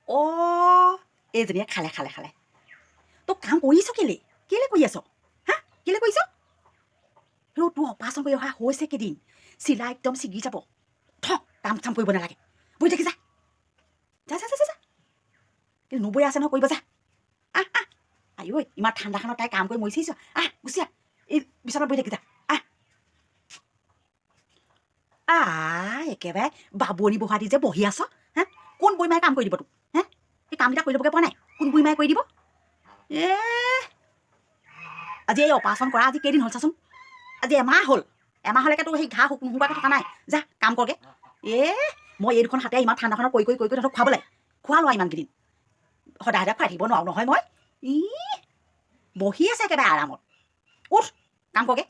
অ' এইজনীয়ে খালে তই কাম কৰিছ কেলে কৰি আছ হা কেলে কৰিছ ৰ তোৰ অপাৰেশ্যন কৰি অহা হৈছে কেইদিন চিলা একদম ছিগি যাব কাম চাম কৰিব নালাগে বহি থাকি যা কিন্তু নবৈ আছে নহয় কৰিব যা আই ঐ ইমান ঠাণ্ডাখনত তাই কাম কৰি মৰিছিছ গুচি এই বিচনাত বহি থাকি যা একেবাৰে বাবুৱনী বহা দি যে বহি আছ হা কোন বুঢ়ীমাই কাম কৰি দিব তোক হে এই কামকেইটা কৰি ল'বগৈ পৰা নাই কোন বুঢ়ীমাই কৰি দিব আজি এই অপাৰেশ্যন কৰা আজি কেইদিন হ'ল চাচোন আজি এমাহ হ'লেকে তোৰ সেই ঘাঁহ নুশুকাকৈ থকা নাই যা কাম কৰগে মই এই দুখন হাতে ইমান ঠাণ্ডাখনত কৰি তহঁতক খুৱাব লাগে খোৱা লোৱা ইমানকেইদিন সদায় খুৱাই থাকিব নোৱাৰো নহয় মই বহি আছে একেবাৰে আৰামত উঠ কাম কৰগে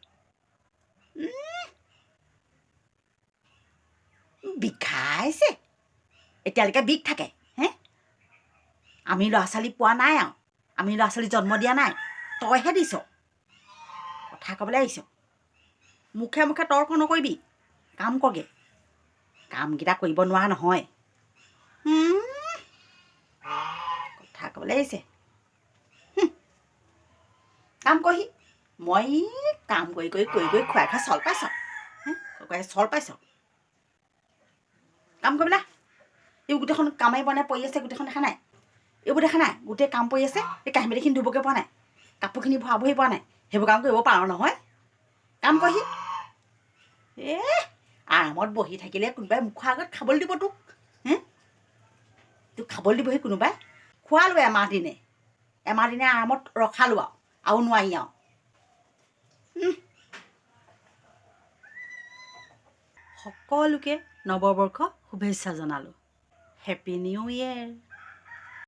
বিষাইছে এতিয়ালৈকে বিষ থাকে হে আমি ল'ৰা ছোৱালী পোৱা নাই আৰু আমি ল'ৰা ছোৱালী জন্ম দিয়া নাই তইহে দিছ কথা ক'বলৈ আহিছ মুখে মুখে তৰ্ক নকৰিবি কাম কৰগে কামকেইটা কৰিব নোৱাৰা নহয় কথা ক'বলৈ আহিছে কাম কৰহি মই কাম কৰি খুৱাই চল পাইছ চল পাইছ কাম কৰিবলা এই গোটেইখন কামেই বনাই পৰি আছে গোটেইখন দেখা নাই এইবোৰ দেখা নাই গোটেই কাম পৰি আছে এই কাঁহী বাতিখিনি ধুবগৈ পৰা নাই কাপোৰখিনি ভৰাবহি পৰা নাই সেইবোৰ কাম কৰিব পাৰ নহয় কাম কৰহি আৰামত বহি থাকিলে কোনোবাই মুখৰ আগত খাবলৈ দিব তোক তোক খাবলৈ দিবহি কোনোবাই খোৱালো এমাহ দিনে আৰামত ৰখালো আৰু নোৱাৰি আৰু সকলোকে নৱবৰ্ষ শুভেচ্ছা জনালোঁ হেপী নিউ ইয়েৰ